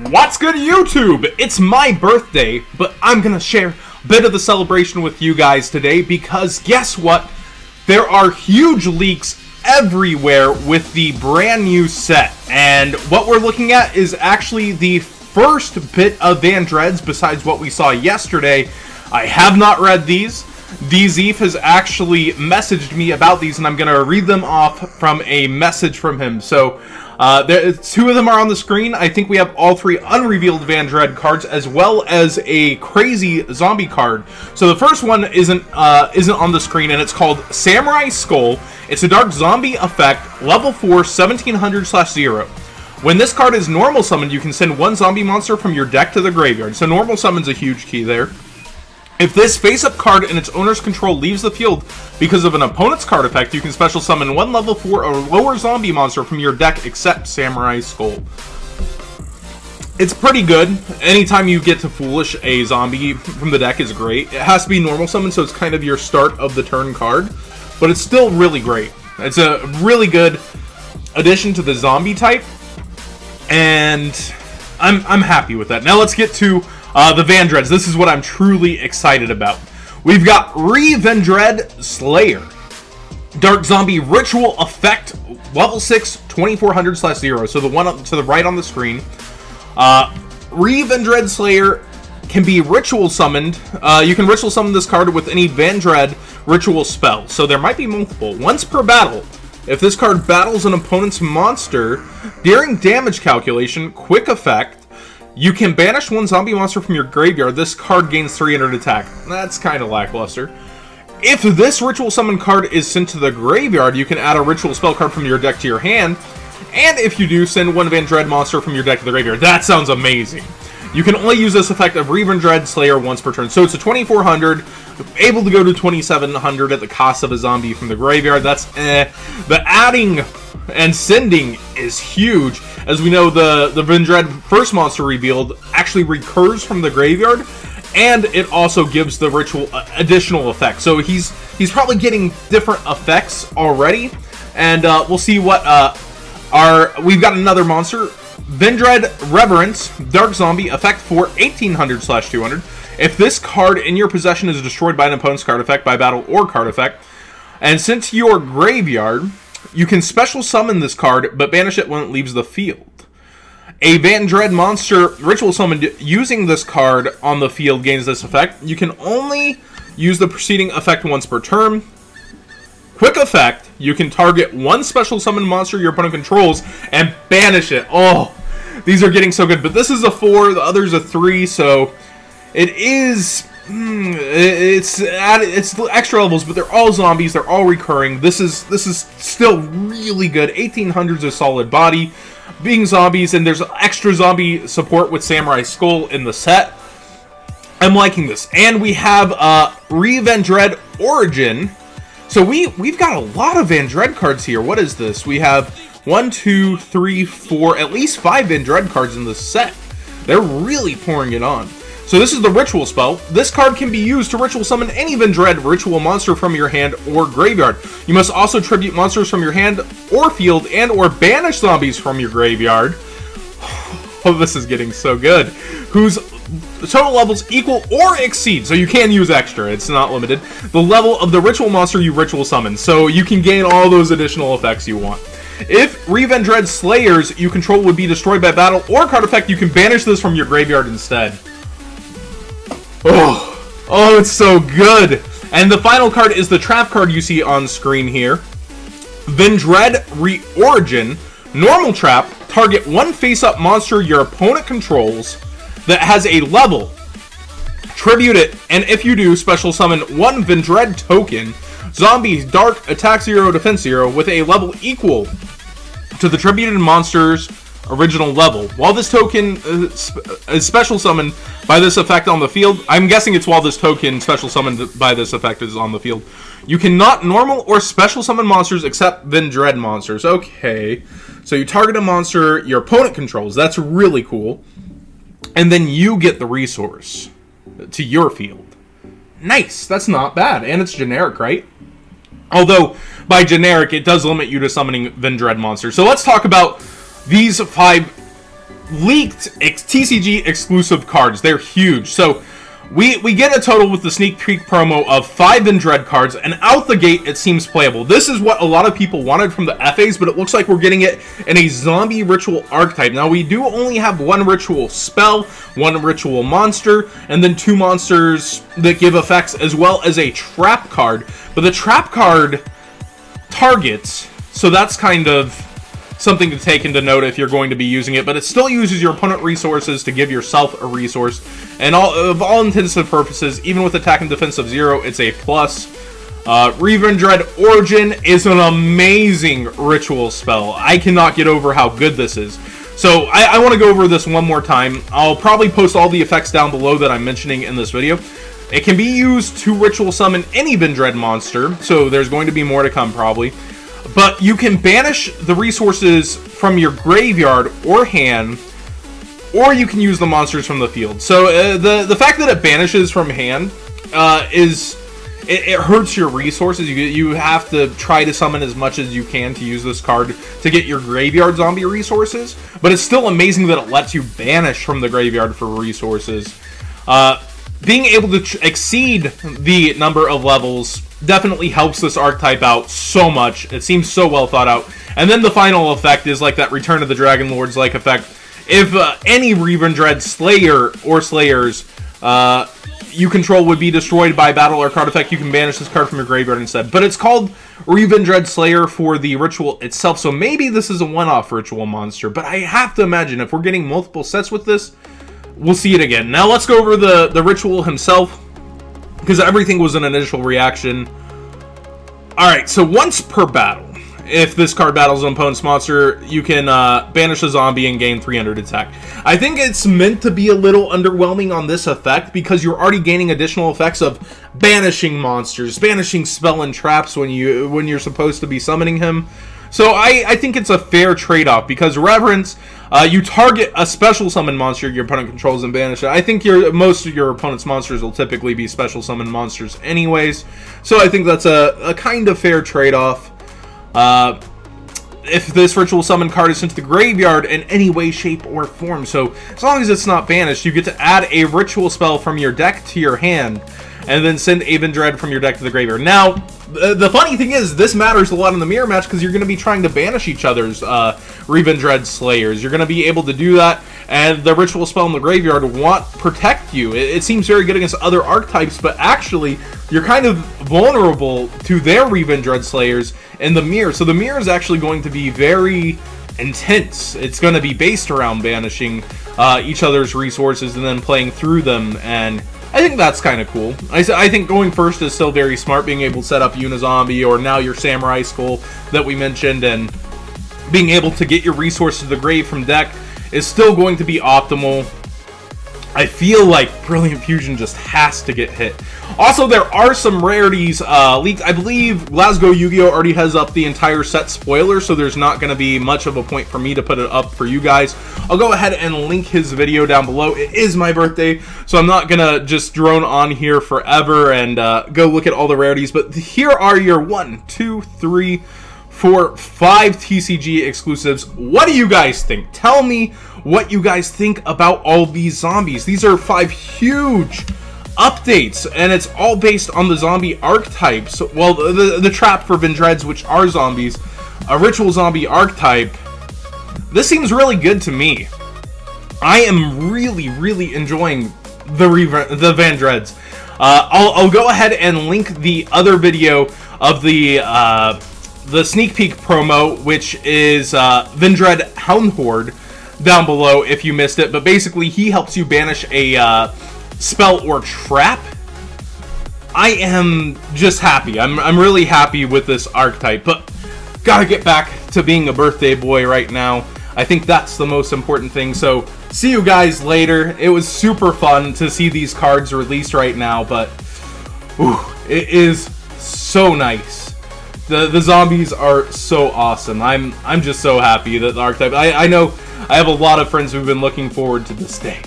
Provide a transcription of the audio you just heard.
What's good, YouTube? It's my birthday, but I'm gonna share a bit of the celebration with you guys today because guess what? There are huge leaks everywhere with the brand new set, and what we're looking at is actually the first bit of VENDREADS besides what we saw yesterday. I have not read these. DZeef has actually messaged me about these, and I'm going to read them off from a message from him. So, two of them are on the screen. I think we have all three unrevealed VENDREAD cards, as well as a crazy zombie card. So the first one isn't on the screen, and it's called Samurai Skull. It's a dark zombie effect, level 4, 1700/0. When this card is normal summoned, you can send one zombie monster from your deck to the graveyard. So normal summon's a huge key there. If this face-up card in its owner's control leaves the field because of an opponent's card effect, you can special summon one level 4 or lower zombie monster from your deck except Samurai Skull. It's pretty good. Anytime you get to Foolish a zombie from the deck is great. It has to be normal summon, so it's kind of your start of the turn card, but it's still really great. It's a really good addition to the zombie type, and I'm happy with that. Now let's get to the VENDREADS. This is what I'm truly excited about. We've got VENDREAD Slayer. Dark Zombie Ritual Effect, level 6, 2400/0. So the one up to the right on the screen. VENDREAD Slayer can be ritual summoned. You can ritual summon this card with any VENDREAD ritual spell. So there might be multiple. Once per battle, if this card battles an opponent's monster, during damage calculation, quick effect, you can banish one zombie monster from your graveyard. This card gains 300 attack. That's kind of lackluster. If this ritual summon card is sent to the graveyard, you can add a ritual spell card from your deck to your hand. And if you do, send one VENDREAD monster from your deck to the graveyard. That sounds amazing. You can only use this effect of VENDREAD Slayer once per turn. So it's a 2400, able to go to 2700 at the cost of a zombie from the graveyard. That's The adding and sending is huge. As we know, the VENDREAD first monster revealed actually recurs from the graveyard, and it also gives the ritual additional effects. So he's probably getting different effects already, and we'll see what we've got another monster, VENDREAD Reverence, Dark Zombie, effect for 1800/200. If this card in your possession is destroyed by an opponent's card effect, by battle or card effect, and sent to your graveyard, you can special summon this card, but banish it when it leaves the field. A VENDREAD monster ritual summoned using this card on the field gains this effect. You can only use the preceding effect once per turn. Quick effect, you can target one special summon monster your opponent controls and banish it. Oh, these are getting so good. But this is a 4, the other's a 3, so it is... it's extra levels, but they're all zombies. They're all recurring. This is still really good. 1800's a solid body, being zombies, and there's extra zombie support with Samurai Skull in the set. I'm liking this, and we have VENDREAD Origin. So we've got a lot of VENDREAD cards here. What is this? We have 1, 2, 3, 4, at least 5 VENDREAD cards in this set. They're really pouring it on. So this is the ritual spell. This card can be used to ritual summon any VENDREAD ritual monster from your hand or graveyard. You must also tribute monsters from your hand or field and or banish zombies from your graveyard. Oh, this is getting so good. Whose total levels equal or exceed, so you can use extra, it's not limited, the level of the ritual monster you ritual summon. So you can gain all those additional effects you want. If VENDREAD Slayers you control would be destroyed by battle or card effect, you can banish this from your graveyard instead. Oh, it's so good. And the final card is the trap card you see on screen here. VENDREAD Reorigin, normal trap, target one face-up monster your opponent controls that has a level. Tribute it, and if you do, special summon one VENDREAD token, zombie, dark, attack 0, defense 0, with a level equal to the tributed monster's original level. While this token is special summoned by this effect on the field, I'm guessing it's while this token special summoned by this effect is on the field, you cannot normal or special summon monsters except VENDREAD monsters. Okay, so you target a monster your opponent controls. That's really cool. And then you get the resource to your field. Nice, that's not bad. And it's generic, right? Although, by generic, it does limit you to summoning VENDREAD monsters. So let's talk about these 5 leaked TCG exclusive cards. They're huge. So we get a total with the sneak peek promo of 5 VENDREADS cards, and out the gate it seems playable. This is what a lot of people wanted from the FAs, but it looks like we're getting it in a zombie ritual archetype. Now we do only have 1 ritual spell, 1 ritual monster, and then 2 monsters that give effects, as well as a trap card. But the trap card targets, so that's kind of something to take into note if you're going to be using it, but it still uses your opponent resources to give yourself a resource, and of all intents and purposes, even with attack and defense of 0, it's a plus. VENDREADS Origin is an amazing ritual spell. I cannot get over how good this is. So I want to go over this one more time. I'll probably post all the effects down below that I'm mentioning in this video. It can be used to ritual summon any VENDREADS monster, so there's going to be more to come probably. But you can banish the resources from your graveyard or hand, or you can use the monsters from the field. So the fact that it banishes from hand it hurts your resources. You have to try to summon as much as you can to use this card to get your graveyard zombie resources. But it's still amazing that it lets you banish from the graveyard for resources. Being able to exceed the number of levels definitely helps this archetype out so much. It seems so well thought out. And then the final effect is like that Return of the Dragon Lords like effect. If any VENDREADS Slayer or Slayers you control would be destroyed by battle or card effect, you can banish this card from your graveyard instead. But it's called VENDREADS Slayer for the ritual itself, so maybe this is a one-off ritual monster. But I have to imagine if we're getting multiple sets with this, we'll see it again. Now let's go over the ritual himself, because everything was an initial reaction. Alright, so once per battle, if this card battles an opponent's monster, you can banish a zombie and gain 300 attack. I think it's meant to be a little underwhelming on this effect, because you're already gaining additional effects of banishing monsters, banishing spell and traps when you're supposed to be summoning him. So I think it's a fair trade-off, because Reverence, you target a special summon monster your opponent controls and banish it. I think most of your opponent's monsters will typically be special summon monsters anyways, so I think that's a kind of fair trade-off. If this ritual summon card is sent to the graveyard in any way, shape, or form, so as long as it's not banished, you get to add a ritual spell from your deck to your hand, and then send a VENDREADS from your deck to the graveyard. Now, the funny thing is, this matters a lot in the mirror match, because you're going to be trying to banish each other's VENDREADS Slayers. You're going to be able to do that, and the ritual spell in the graveyard won't protect you. It seems very good against other archetypes, but actually, you're kind of vulnerable to their VENDREADS Slayers in the mirror. So the mirror is actually going to be very intense. It's going to be based around banishing each other's resources and then playing through them, and I think that's kind of cool. I think going first is still very smart, being able to set up Unizombie or now your Samurai Skull that we mentioned, and being able to get your resources to the grave from deck is still going to be optimal. I feel like Brilliant Fusion just has to get hit. Also, there are some rarities leaked. I believe Glasgow Yu-Gi-Oh! Already has up the entire set spoiler, so there's not going to be much of a point for me to put it up for you guys. I'll go ahead and link his video down below. It is my birthday, so I'm not going to just drone on here forever and go look at all the rarities. But here are your 1, 2, 3, 4, 5 TCG exclusives. What do you guys think? Tell me what you guys think about all these zombies. These are 5 huge updates, and it's all based on the zombie archetypes. Well, the trap for VENDREADS, which are zombies, a ritual zombie archetype. This seems really good to me. I am really enjoying the VENDREADS. I'll go ahead and link the other video of the sneak peek promo, which is VENDREADS Houndhorde, down below if you missed it. But basically, he helps you banish a spell or trap. I am just happy. I'm really happy with this archetype, but gotta get back to being a birthday boy right now. I think that's the most important thing. So see you guys later. It was super fun to see these cards released right now, but ooh, it is so nice. The zombies are so awesome. I'm just so happy that the archetype. I know I have a lot of friends who've been looking forward to this day.